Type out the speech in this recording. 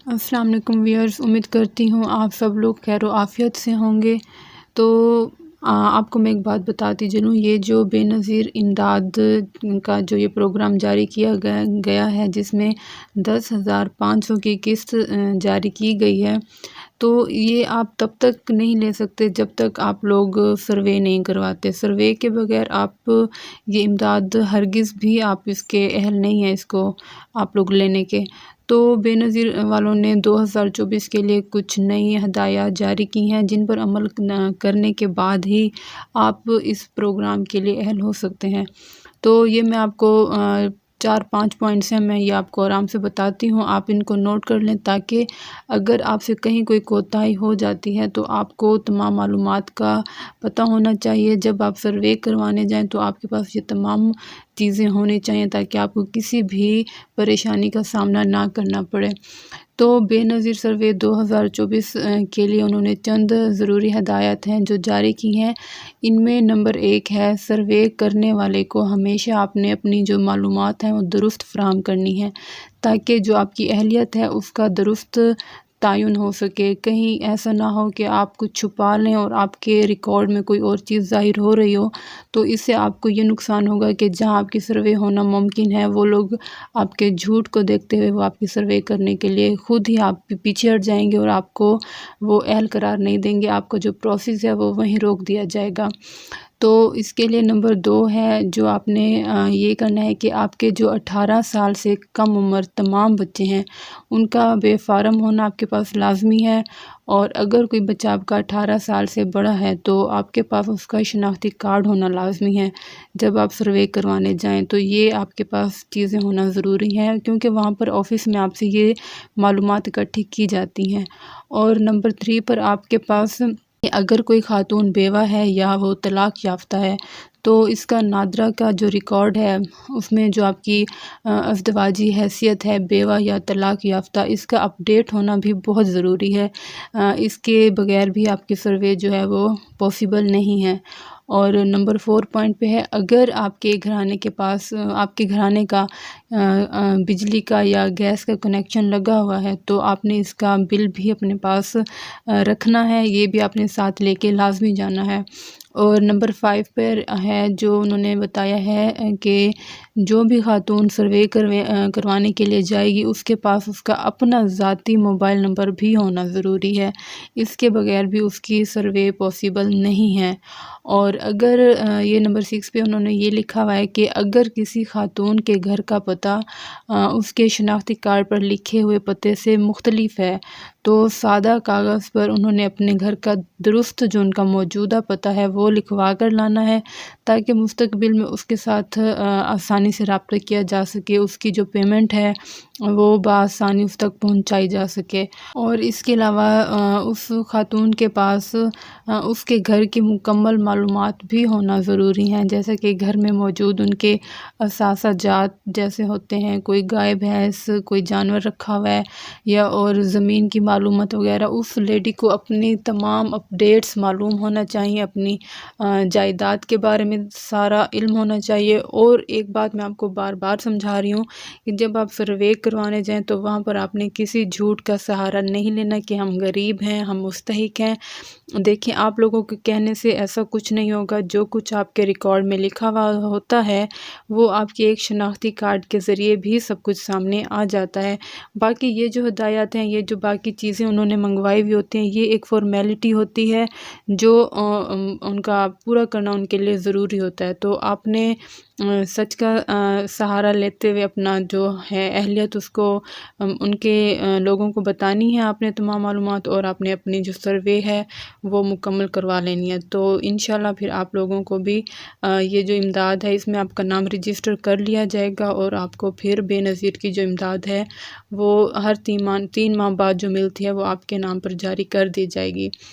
السلام علیکم ویئرز، امید کرتی ہوں آپ سب لوگ خیر و عافیت سے ہوں گے۔ تو آپ کو میں ایک بات بتاتی چلوں، یہ جو بے نظیر امداد کا جو یہ پروگرام جاری کیا گیا ہے، جس میں 10,500 کی قسط جاری کی گئی ہے، تو یہ آپ تب تک نہیں لے سکتے جب تک آپ لوگ سروے نہیں کرواتے۔ سروے کے بغیر آپ یہ امداد ہرگز بھی آپ اس کے اہل نہیں ہیں، اس کو آپ لوگ لینے کے۔ تو بے نظیر والوں نے 2024 کے لیے کچھ نئی ہدایات جاری کی ہیں، جن پر عمل کرنے کے بعد ہی آپ اس پروگرام کے لیے اہل ہو سکتے ہیں۔ تو یہ میں آپ کو 4-5 پوائنٹس ہیں، میں یہ آپ کو آرام سے بتاتی ہوں، آپ ان کو نوٹ کر لیں تاکہ اگر آپ سے کہیں کوئی کوتاہی ہو جاتی ہے تو آپ کو تمام معلومات کا پتہ ہونا چاہیے۔ جب آپ سروے کروانے جائیں تو آپ کے پاس یہ تمام چیزیں ہونی چاہیے تاکہ آپ کو کسی بھی پریشانی کا سامنا نہ کرنا پڑے۔ تو بے نظیر سروے 2024 کے لیے انہوں نے چند ضروری ہدایات ہیں جو جاری کی ہیں۔ ان میں نمبر 1 ہے، سروے کرنے والے کو ہمیشہ آپ نے اپنی جو معلومات ہیں وہ درست فراہم کرنی ہے تاکہ جو آپ کی اہلیت ہے اس کا درست تعین ہو سکے۔ کہیں ایسا نہ ہو کہ آپ کچھ چھپا لیں اور آپ کے ریکارڈ میں کوئی اور چیز ظاہر ہو رہی ہو، تو اس سے آپ کو یہ نقصان ہوگا کہ جہاں آپ کی سروے ہونا ممکن ہے، وہ لوگ آپ کے جھوٹ کو دیکھتے ہوئے وہ آپ کی سروے کرنے کے لیے خود ہی آپ پیچھے ہٹ جائیں گے اور آپ کو وہ اہل قرار نہیں دیں گے۔ آپ کا جو پروسیس ہے وہ وہیں روک دیا جائے گا۔ تو اس کے لیے نمبر 2 ہے، جو آپ نے یہ کرنا ہے کہ آپ کے جو 18 سال سے کم عمر تمام بچے ہیں، ان کا بے فارم ہونا آپ کے پاس لازمی ہے، اور اگر کوئی بچہ آپ کا 18 سال سے بڑا ہے تو آپ کے پاس اس کا شناختی کارڈ ہونا لازمی ہے۔ جب آپ سروے کروانے جائیں تو یہ آپ کے پاس چیزیں ہونا ضروری ہے، کیونکہ وہاں پر آفس میں آپ سے یہ معلومات اکٹھی کی جاتی ہیں۔ اور نمبر 3 پر آپ کے پاس اگر کوئی خاتون بیوہ ہے یا وہ طلاق یافتہ ہے تو اس کا نادرا کا جو ریکارڈ ہے، اس میں جو آپ کی ازدواجی حیثیت ہے، بیوہ یا طلاق یافتہ، اس کا اپڈیٹ ہونا بھی بہت ضروری ہے۔ اس کے بغیر بھی آپ کی سروے جو ہے وہ پاسیبل نہیں ہے۔ اور نمبر 4 پوائنٹ پہ ہے، اگر آپ کے گھرانے کے پاس آپ کے گھرانے کا بجلی کا یا گیس کا کنیکشن لگا ہوا ہے تو آپ نے اس کا بل بھی اپنے پاس رکھنا ہے، یہ بھی آپ نے ساتھ لے کے لازمی جانا ہے۔ اور نمبر 5 پر ہے، جو انہوں نے بتایا ہے کہ جو بھی خاتون سروے کروانے کے لیے جائے گی، اس کے پاس اس کا اپنا ذاتی موبائل نمبر بھی ہونا ضروری ہے، اس کے بغیر بھی اس کی سروے پاسیبل نہیں ہے۔ اور اگر یہ نمبر 6 پہ انہوں نے یہ لکھا ہوا ہے کہ اگر کسی خاتون کے گھر کا پتہ اس کے شناختی کارڈ پر لکھے ہوئے پتے سے مختلف ہے تو سادہ کاغذ پر انہوں نے اپنے گھر کا درست جو ان کا موجودہ پتہ ہے وہ لکھوا کر لانا ہے تاکہ مستقبل میں اس کے ساتھ آسانی سے رابطہ کیا جا سکے، اس کی جو پیمنٹ ہے وہ بآسانی اس تک پہنچائی جا سکے۔ اور اس کے علاوہ اس خاتون کے پاس اس کے گھر کی مکمل معلومات بھی ہونا ضروری ہیں، جیسے کہ گھر میں موجود ان کے اثاثہ جات جیسے ہوتے ہیں، کوئی گائے بھینس کوئی جانور رکھا ہوا ہے یا اور زمین کی معلومات وغیرہ، اس لیڈی کو اپنی تمام اپڈیٹس معلوم ہونا چاہیے، اپنی جائیداد کے بارے میں سارا علم ہونا چاہیے۔ اور ایک بات میں آپ کو بار بار سمجھا رہی ہوں کہ جب آپ سروے کروانے جائیں تو وہاں پر آپ نے کسی جھوٹ کا سہارا نہیں لینا کہ ہم غریب ہیں، ہم مستحق ہیں۔ دیکھیں، آپ لوگوں کے کہنے سے ایسا کچھ نہیں ہوگا، جو کچھ آپ کے ریکارڈ میں لکھا ہوا ہوتا ہے وہ آپ کے ایک شناختی کارڈ کے ذریعے بھی سب کچھ سامنے آ جاتا ہے۔ باقی یہ جو ہدایات ہیں، یہ جو باقی چیزیں انہوں نے منگوائی ہوئی ہوتی ہیں، یہ ایک فارمیلٹی ہوتی ہے جو ان کا پورا کرنا ان کے لیے ضروری ہوتا ہے۔ تو آپ نے سچ کا سہارا لیتے ہوئے اپنا جو ہے اہلیت اس کو ان کے لوگوں کو بتانی ہے، آپ نے تمام معلومات، اور آپ نے اپنی جو سروے ہے وہ مکمل کروا لینی ہے۔ تو انشاءاللہ پھر آپ لوگوں کو بھی یہ جو امداد ہے اس میں آپ کا نام رجسٹر کر لیا جائے گا، اور آپ کو پھر بے نظیر کی جو امداد ہے وہ ہر 3 ماہ بعد جو ملتی ہے وہ آپ کے نام پر جاری کر دی جائے گی۔